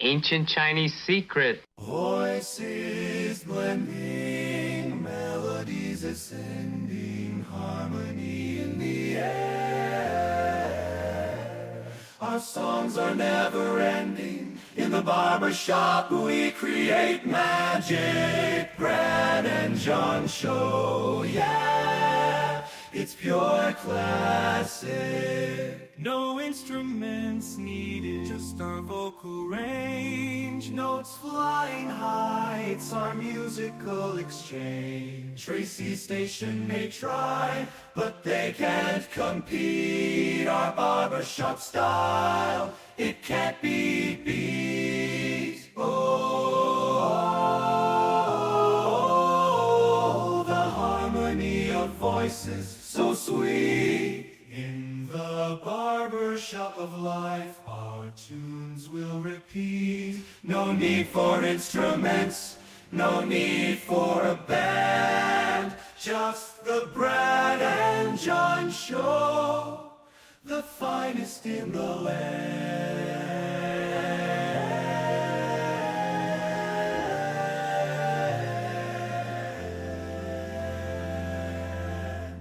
Ancient Chinese secret. Voices blending, melodies ascending, harmony in the air. Our songs are never ending. In the barbershop we create magic. Brad and John show, yeah. It's pure classic. No instruments needed, just our vocal range. Notes flying high, it's our musical exchange. Tracy's station may try, but they can't compete. Our barbershop style, it can't be beat. Oh, the harmony of voices, so sweet. In the barbershop of life, our tunes will repeat. No need for instruments, no need for a band. Just the Brad and John show, the finest in the land.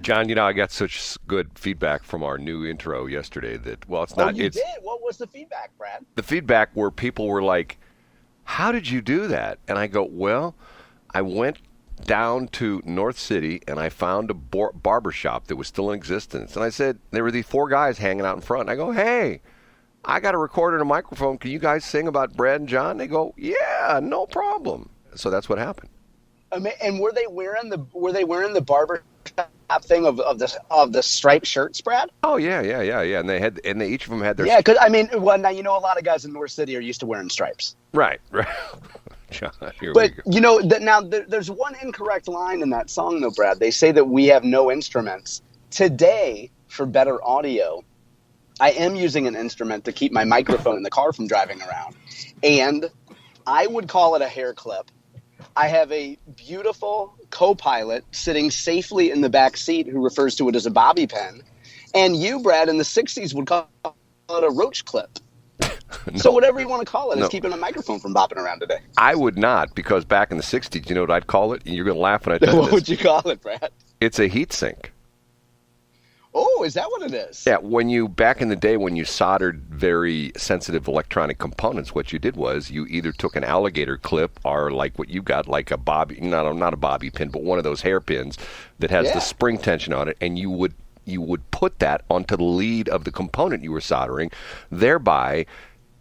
John, I got such good feedback from our new intro yesterday that, well, it's not. Oh, you did? What was the feedback, Brad? The feedback where people were like, how did you do that? And I go, well, I went down to North City and I found a barbershop that was still in existence. And I said, there were these four guys hanging out in front. And I go, hey, I got a recorder and a microphone. Can you guys sing about Brad and John? They go, yeah, no problem. So that's what happened. And were they wearing the barbershop thing of the striped shirts, Brad? Oh yeah. And they each of them had their. Yeah, because now a lot of guys in North City are used to wearing stripes. Right. John, here we go. There's one incorrect line in that song though, Brad. They say that we have no instruments. Today, for better audio, I am using an instrument to keep my microphone in the car from driving around, and I would call it a hair clip. I have a beautiful co-pilot sitting safely in the back seat who refers to it as a bobby pin. And you, Brad, in the 60s would call it a roach clip. No, so whatever you want to call it is keeping a microphone from bopping around today. I would not, because back in the 60s, you know what I'd call it? And you're going to laugh when I tell you this. What would you call it, Brad? It's a heat sink. Oh, is that what it is? Yeah, back in the day when you soldered very sensitive electronic components, what you did was you either took an alligator clip or like what you got, like a bobby, not a bobby pin, but one of those hairpins that has the spring tension on it, and you would put that onto the lead of the component you were soldering, thereby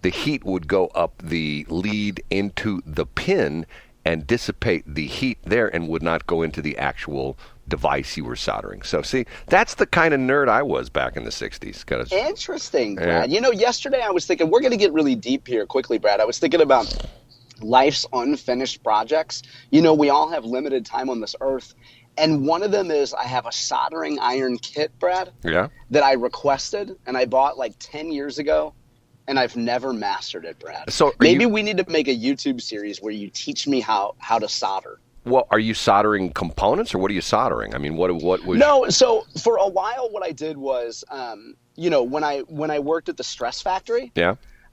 the heat would go up the lead into the pin and dissipate the heat there and would not go into the actual device you were soldering. So, see, that's the kind of nerd I was back in the 60s. Interesting, Brad. Yeah. Yesterday I was thinking, we're going to get really deep here quickly, Brad. I was thinking about life's unfinished projects. We all have limited time on this earth. And one of them is I have a soldering iron kit, Brad, that I requested and I bought like 10 years ago. And I've never mastered it, Brad. So maybe we need to make a YouTube series where you teach me how to solder. Well, are you soldering components, or what are you soldering? I mean, what was? No, so for a while, what I did was, when I worked at the Stress Factory,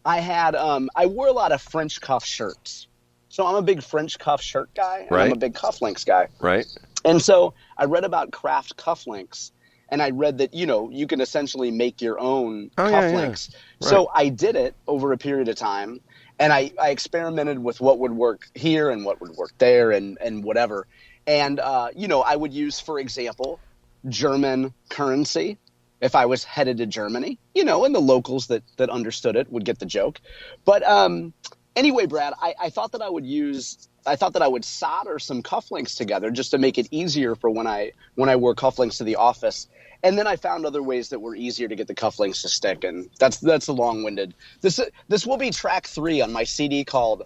I had I wore a lot of French cuff shirts. So I'm a big French cuff shirt guy, and I'm a big cufflinks guy. Right. And so I read about craft cufflinks. And I read that, you can essentially make your own cufflinks. Yeah. Right. So I did it over a period of time. And I experimented with what would work here and what would work there and whatever. And, I would use, for example, German currency if I was headed to Germany, and the locals that understood it would get the joke. But anyway, Brad, I thought that I would solder some cufflinks together just to make it easier for when I wore cufflinks to the office. And then I found other ways that were easier to get the cufflinks to stick, and that's the long-winded. This will be track 3 on my CD called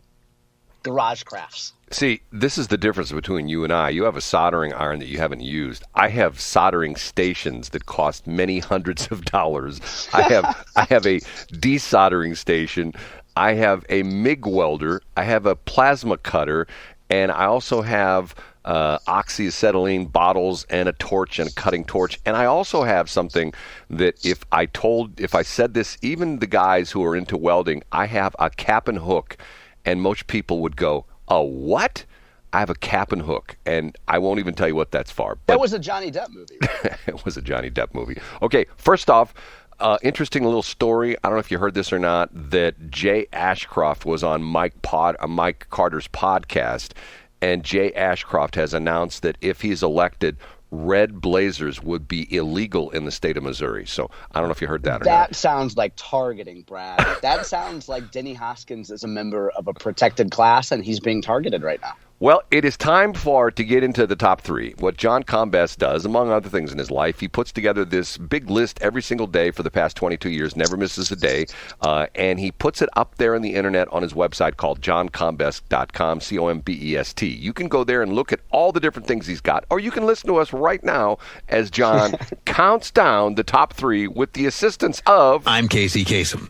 Garage Crafts. See, this is the difference between you and I. You have a soldering iron that you haven't used. I have soldering stations that cost many hundreds of dollars. I have a desoldering station. I have a MIG welder. I have a plasma cutter. and I also have oxyacetylene bottles and a torch and a cutting torch. And I also have something that if I said this, even the guys who are into welding, I have a cap and hook, and most people would go, "A what?" I have a cap and hook, and I won't even tell you what that's for. That was a Johnny Depp movie. Right? It was a Johnny Depp movie. Okay, first off, interesting little story. I don't know if you heard this or not, that Jay Ashcroft was on Mike Carter's podcast, and Jay Ashcroft has announced that if he's elected, red blazers would be illegal in the state of Missouri. So I don't know if you heard that or not. That sounds like targeting, Brad. That sounds like Denny Hoskins is a member of a protected class, and he's being targeted right now. Well, it is time to get into the top three. What John Combest does, among other things in his life, he puts together this big list every single day for the past 22 years, never misses a day, and he puts it up there on the internet on his website called johncombest.com, Combest. You can go there and look at all the different things he's got, or you can listen to us right now as John counts down the top three with the assistance of... I'm Casey Kasem.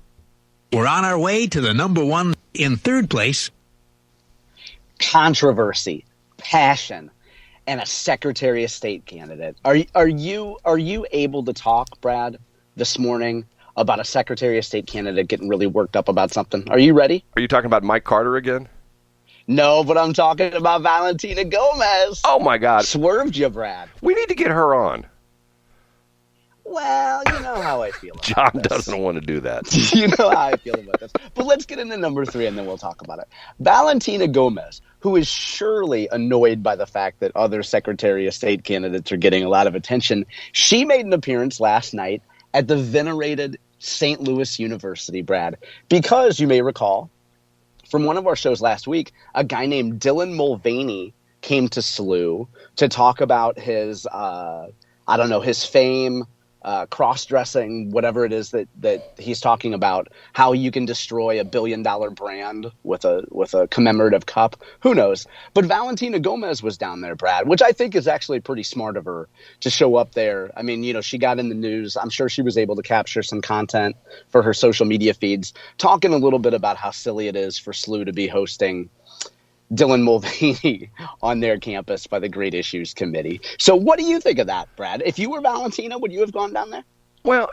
We're on our way to the number one. In third place... controversy, passion, and a Secretary of State candidate. Are you able to talk, Brad, this morning about a Secretary of State candidate getting really worked up about something? Are you ready? Are you talking about Mike Carter again? No, but I'm talking about Valentina Gomez. Oh, my God. Swerved you, Brad. We need to get her on. Well, you know how I feel about John this. doesn't want to do that. You know how I feel about this. But let's get into number three, and then we'll talk about it. Valentina Gomez, who is surely annoyed by the fact that other Secretary of State candidates are getting a lot of attention, she made an appearance last night at the venerated St. Louis University, Brad, because you may recall from one of our shows last week, a guy named Dylan Mulvaney came to SLU to talk about his, his fame, cross-dressing, whatever it is that he's talking about, how you can destroy $1 billion brand with a commemorative cup. Who knows? But Valentina Gomez was down there, Brad, which I think is actually pretty smart of her to show up there. I mean, she got in the news. I'm sure she was able to capture some content for her social media feeds, talking a little bit about how silly it is for SLU to be hosting Dylan Mulvaney on their campus by the Great Issues Committee. So what do you think of that, Brad? If you were Valentina, would you have gone down there? Well,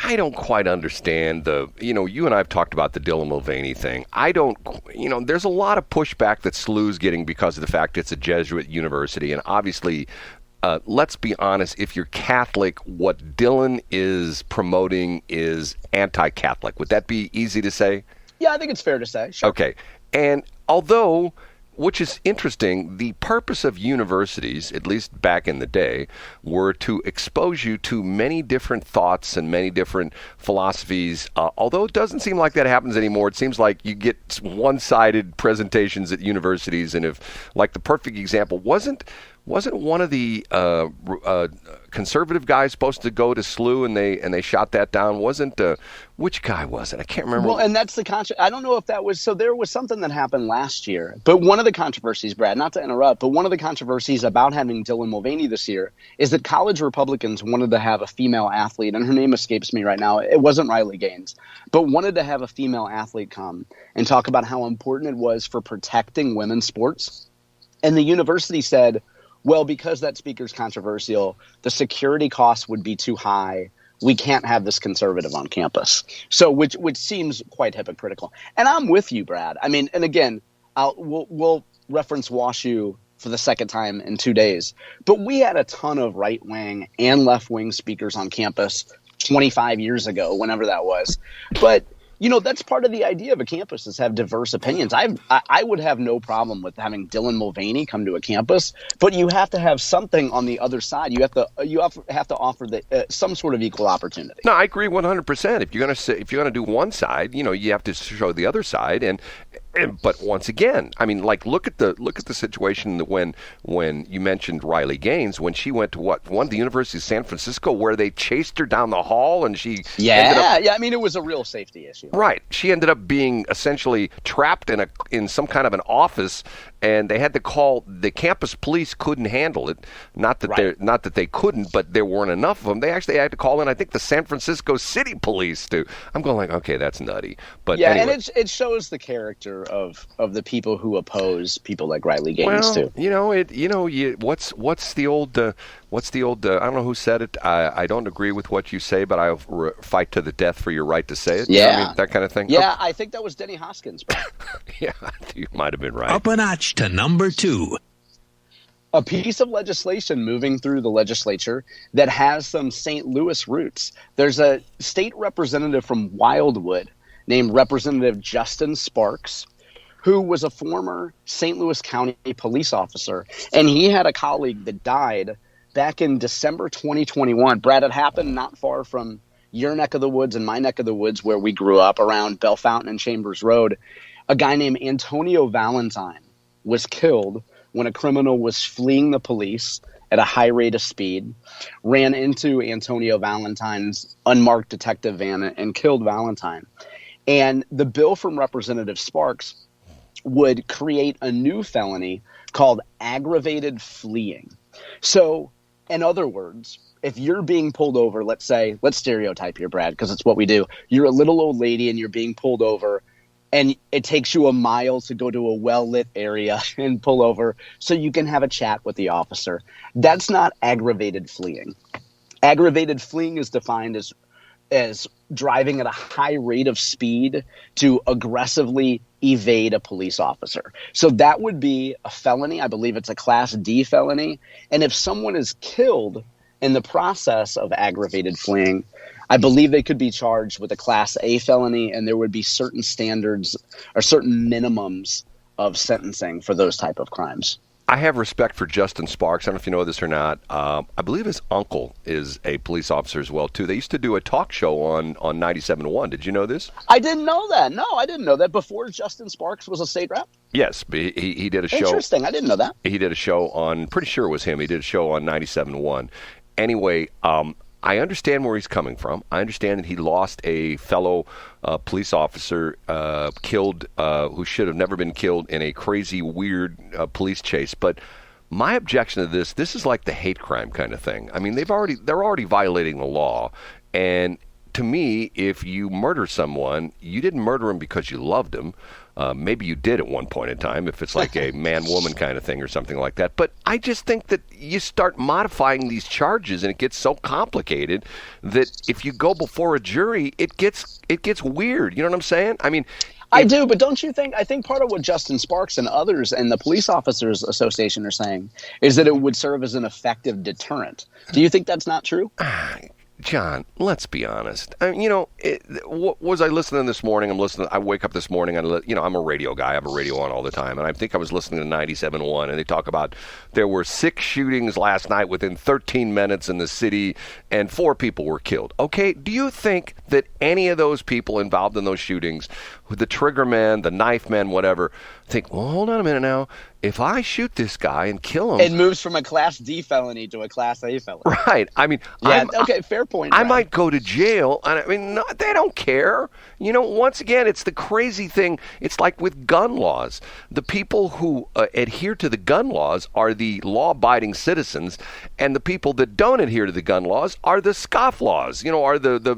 I don't quite understand you and I have talked about the Dylan Mulvaney thing. There's a lot of pushback that SLU's getting because of the fact it's a Jesuit university. And obviously, let's be honest, if you're Catholic, what Dylan is promoting is anti-Catholic. Would that be easy to say? Yeah, I think it's fair to say. Sure. Okay. And although, which is interesting, the purpose of universities, at least back in the day, were to expose you to many different thoughts and many different philosophies. Although it doesn't seem like that happens anymore. It seems like you get one-sided presentations at universities. And if, like the perfect example, wasn't one of the conservative guys supposed to go to SLU and they shot that down? Which guy was it? I can't remember. Well, and that's the I don't know if that was, so there was something that happened last year. But one of the controversies, Brad, not to interrupt, but one of the controversies about having Dylan Mulvaney this year is that college Republicans wanted to have a female athlete, and her name escapes me right now. It wasn't Riley Gaines, but wanted to have a female athlete come and talk about how important it was for protecting women's sports. And the university said, well, because that speaker's controversial, the security costs would be too high. We can't have this conservative on campus. So, which seems quite hypocritical. And I'm with you, Brad. I mean, and again, we'll reference WashU for the second time in 2 days. But we had a ton of right-wing and left-wing speakers on campus 25 years ago, whenever that was. But that's part of the idea of a campus, is have diverse opinions. I would have no problem with having Dylan Mulvaney come to a campus, but you have to have something on the other side. You have to offer some sort of equal opportunity. No, I agree 100%. If you're gonna do one side, you have to show the other side. But once again, I mean, like look at the situation that when you mentioned Riley Gaines, when she went to one of the University of San Francisco, where they chased her down the hall and she I mean, it was a real safety issue. Right. She ended up being essentially trapped in some kind of an office, and they had to call the campus police. Couldn't handle it. Not that they couldn't, but there weren't enough of them. They actually had to call in, I think, the San Francisco City Police too. I'm going like, okay, that's nutty. But yeah, anyway. And it shows the character of the people who oppose people like Riley Gaines too. What's the old I don't know who said it. I don't agree with what you say, but I'll fight to the death for your right to say it. Yeah, you know what I mean? That kind of thing. Yeah, I think that was Denny Hoskins. Yeah, you might have been right. Up a notch to number 2. A piece of legislation moving through the legislature that has some St. Louis roots. There's a state representative from Wildwood named Representative Justin Sparks, who was a former St. Louis County police officer. And he had a colleague that died back in December 2021. Brad, it happened not far from your neck of the woods and my neck of the woods where we grew up around Bell Fountain and Chambers Road. A guy named Antonio Valentine was killed when a criminal was fleeing the police at a high rate of speed, ran into Antonio Valentine's unmarked detective van and killed Valentine. And the bill from Representative Sparks would create a new felony called aggravated fleeing. So, in other words, if you're being pulled over, let's stereotype here, Brad, because it's what we do. You're a little old lady and you're being pulled over, and it takes you a mile to go to a well-lit area and pull over so you can have a chat with the officer. That's not aggravated fleeing. Aggravated fleeing is defined as driving at a high rate of speed to aggressively evade a police officer. So that would be a felony. I believe it's a Class D felony. And if someone is killed in the process of aggravated fleeing, I believe they could be charged with a Class A felony, and there would be certain standards or certain minimums of sentencing for those type of crimes. I have respect for Justin Sparks. I don't know if you know this or not. I believe his uncle is a police officer as well, too. They used to do a talk show on 97.1. Did you know this? I didn't know that. No, I didn't know that. Before Justin Sparks was a state rep? Yes, he did a show. Interesting. I didn't know that. He did a show on, pretty sure it was him. He did a show on 97.1. Anyway, I understand where he's coming from. I understand that he lost a fellow police officer killed who should have never been killed in a crazy, weird police chase. But my objection to this is like the hate crime kind of thing. I mean, they're already violating the law. And to me, if you murder someone, you didn't murder him because you loved him. Maybe you did at one point in time, if it's like a man-woman kind of thing or something like that. But I just think that you start modifying these charges, and it gets so complicated that if you go before a jury, it gets weird. You know what I'm saying? I mean, I do, but don't you think? I think part of what Justin Sparks and others and the Police Officers Association are saying is that it would serve as an effective deterrent. Do you think that's not true? John, let's be honest. Was I listening this morning? I wake up this morning, I'm a radio guy. I have a radio on all the time. And I think I was listening to 97.1, and they talk about there were 6 shootings last night within 13 minutes in the city, and 4 people were killed. Okay, do you think that any of those people involved in those shootings, the trigger men, the knife men, whatever, think, well, hold on a minute now. If I shoot this guy and kill him... It moves from a Class D felony to a Class A felony. Right. I mean... Yeah, okay, fair point. I might go to jail. And I mean, no, they don't care. Once again, it's the crazy thing. It's like with gun laws. The people who adhere to the gun laws are the law-abiding citizens, and the people that don't adhere to the gun laws are the scofflaws.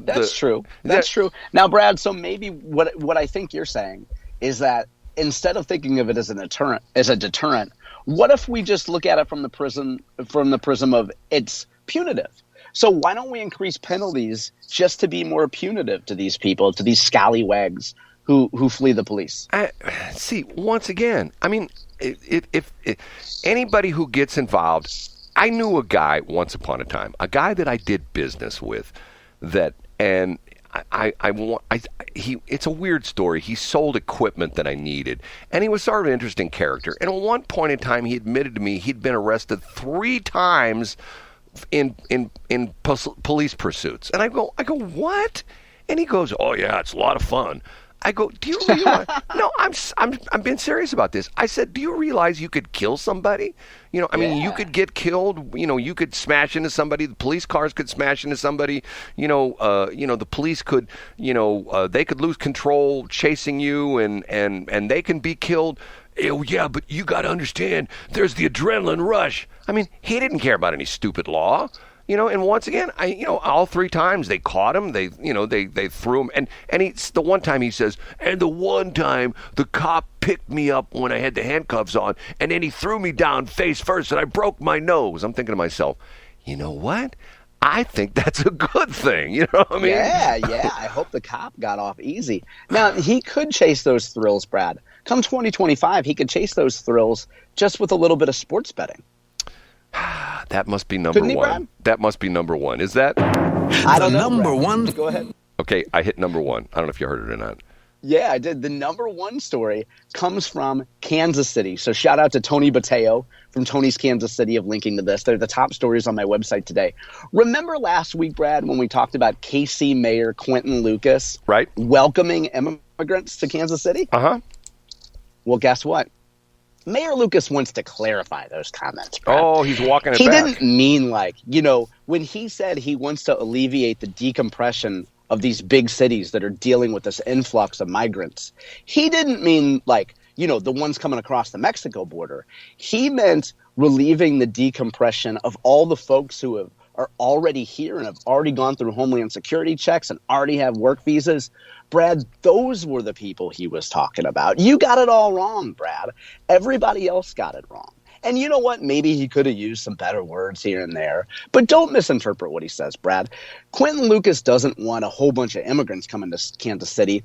That's true. That's true. Now, Brad, so maybe what I think you're saying is that instead of thinking of it as a deterrent, what if we just look at it from the prism of it's punitive? So why don't we increase penalties just to be more punitive to these people, to these scallywags who flee the police? See, once again, I mean, if anybody who gets involved, I knew a guy once upon a time, a guy that I did business with, it's a weird story. He sold equipment that I needed, and he was sort of an interesting character. And at one point in time, he admitted to me he'd been arrested 3 times in police pursuits. And I go, what? And he goes, oh yeah, it's a lot of fun. I go, do you realize? No, I'm being serious about this. I said, do you realize you could kill somebody? You could get killed. You could smash into somebody. The police cars could smash into somebody. The police could, they could lose control chasing you, and they can be killed. Oh yeah, but you got to understand, there's the adrenaline rush. I mean, he didn't care about any stupid law. And once again, all 3 times they caught him. They threw him. And the one time he says, and the one time the cop picked me up when I had the handcuffs on, and then he threw me down face first, and I broke my nose. I'm thinking to myself, you know what? I think that's a good thing. You know what I mean? Yeah. I hope the cop got off easy. Now, he could chase those thrills, Brad. Come 2025, he could chase those thrills just with a little bit of sports betting. That must be number one. Brad? That must be number one. Is that? I don't know. Number Brad. one. Go ahead. Okay, I hit number one. I don't know if you heard it or not. Yeah, I did. The number one story comes from Kansas City. So shout out to Tony Bateo from Tony's Kansas City of linking to this. They're the top stories on my website today. Remember last week, Brad, when we talked about KC Mayor Quinton Lucas welcoming immigrants to Kansas City? Uh-huh. Well, guess what? Mayor Lucas wants to clarify those comments, Brad. Oh, he's walking it back. He didn't mean when he said he wants to alleviate the decompression of these big cities that are dealing with this influx of migrants. He didn't mean the ones coming across the Mexico border. He meant relieving the decompression of all the folks who are already here and have already gone through Homeland Security checks and already have work visas. Brad, those were the people he was talking about. You got it all wrong, Brad. Everybody else got it wrong. And you know what? Maybe he could have used some better words here and there. But don't misinterpret what he says, Brad. Quinton Lucas doesn't want a whole bunch of immigrants coming to Kansas City.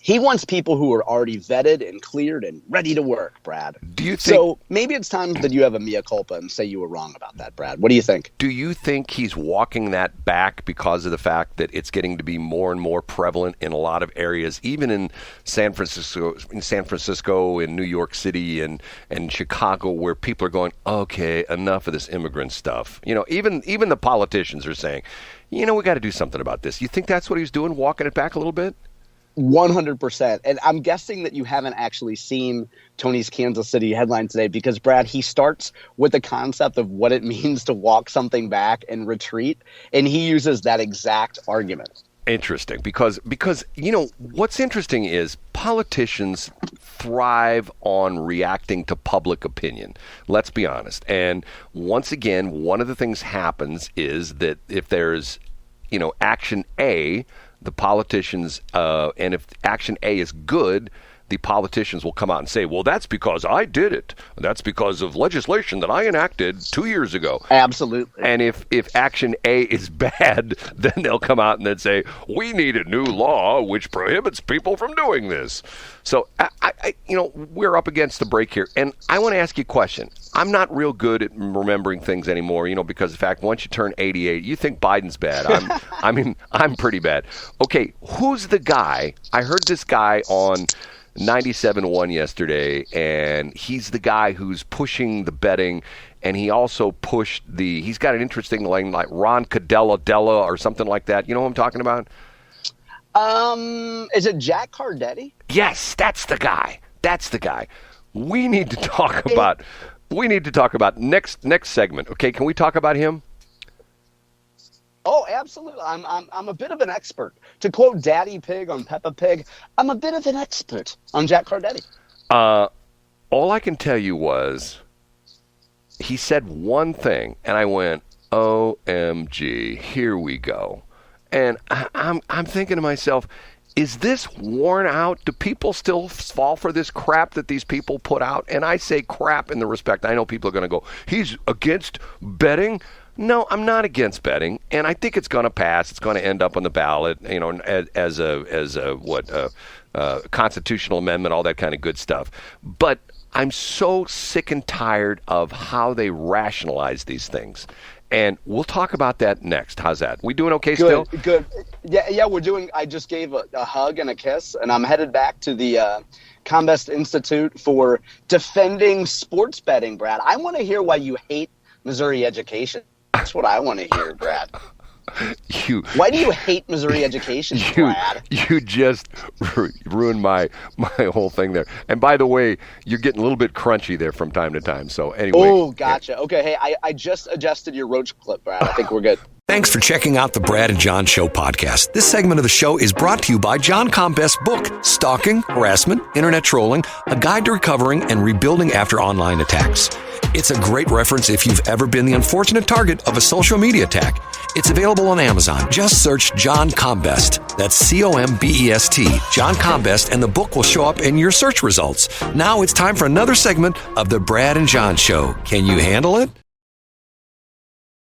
He wants people who are already vetted and cleared and ready to work, Brad. Do you think, so maybe it's time that you have a mea culpa and say you were wrong about that, Brad. What do you think? Do you think he's walking that back because of the fact that it's getting to be more and more prevalent in a lot of areas, even in San Francisco, in New York City, and Chicago, where people are going, okay, enough of this immigrant stuff. Even the politicians are saying, we got to do something about this. You think that's what he's doing, walking it back a little bit? 100%. And I'm guessing that you haven't actually seen Tony's Kansas City headline today because, Brad, he starts with the concept of what it means to walk something back and retreat, and he uses that exact argument. Interesting, because what's interesting is politicians thrive on reacting to public opinion. Let's be honest. And once again, one of the things happens is that if there's, action A, the politicians, and if action A is good, the politicians will come out and say, well, that's because I did it. That's because of legislation that I enacted 2 years ago. Absolutely. And if action A is bad, then they'll come out and they'll say, we need a new law which prohibits people from doing this. So, we're up against the break here. And I want to ask you a question. I'm not real good at remembering things anymore, because, in fact, once you turn 88, you think Biden's bad. I'm pretty bad. Okay, who's the guy? I heard this guy on 97.1 yesterday, and he's the guy who's pushing the betting, and he also pushed he's got an interesting name like Ron Cadelladella or something like that. You know what I'm talking about? Is it Jack Cardetti? Yes, that's the guy. We need to talk about next segment. Okay, can we talk about him? Oh, absolutely. I'm a bit of an expert. To quote Daddy Pig on Peppa Pig, I'm a bit of an expert on Jack Cardetti. All I can tell you was he said one thing, and I went, OMG, here we go. And I'm thinking to myself, is this worn out? Do people still fall for this crap that these people put out? And I say crap in the respect. I know people are going to go, he's against betting. No, I'm not against betting, and I think it's going to pass. It's going to end up on the ballot, as a constitutional amendment, all that kind of good stuff. But I'm so sick and tired of how they rationalize these things. And we'll talk about that next. How's that? We doing okay still? Good. Yeah, we're doing. I just gave a hug and a kiss, and I'm headed back to the Comvest Institute for defending sports betting, Brad. I want to hear why you hate Missouri education. That's what I want to hear, Brad. Why do you hate Missouri education, Brad? You just ruined my whole thing there. And by the way, you're getting a little bit crunchy there from time to time. So anyway. Oh, gotcha. Yeah. Okay, hey, I just adjusted your roach clip, Brad. I think we're good. Thanks for checking out the Brad and John Show podcast. This segment of the show is brought to you by John Combest's book, Stalking, Harassment, Internet Trolling, A Guide to Recovering and Rebuilding After Online Attacks. It's a great reference if you've ever been the unfortunate target of a social media attack. It's available on Amazon. Just search John Combest. That's Combest, John Combest, and the book will show up in your search results. Now it's time for another segment of the Brad and John Show. Can you handle it?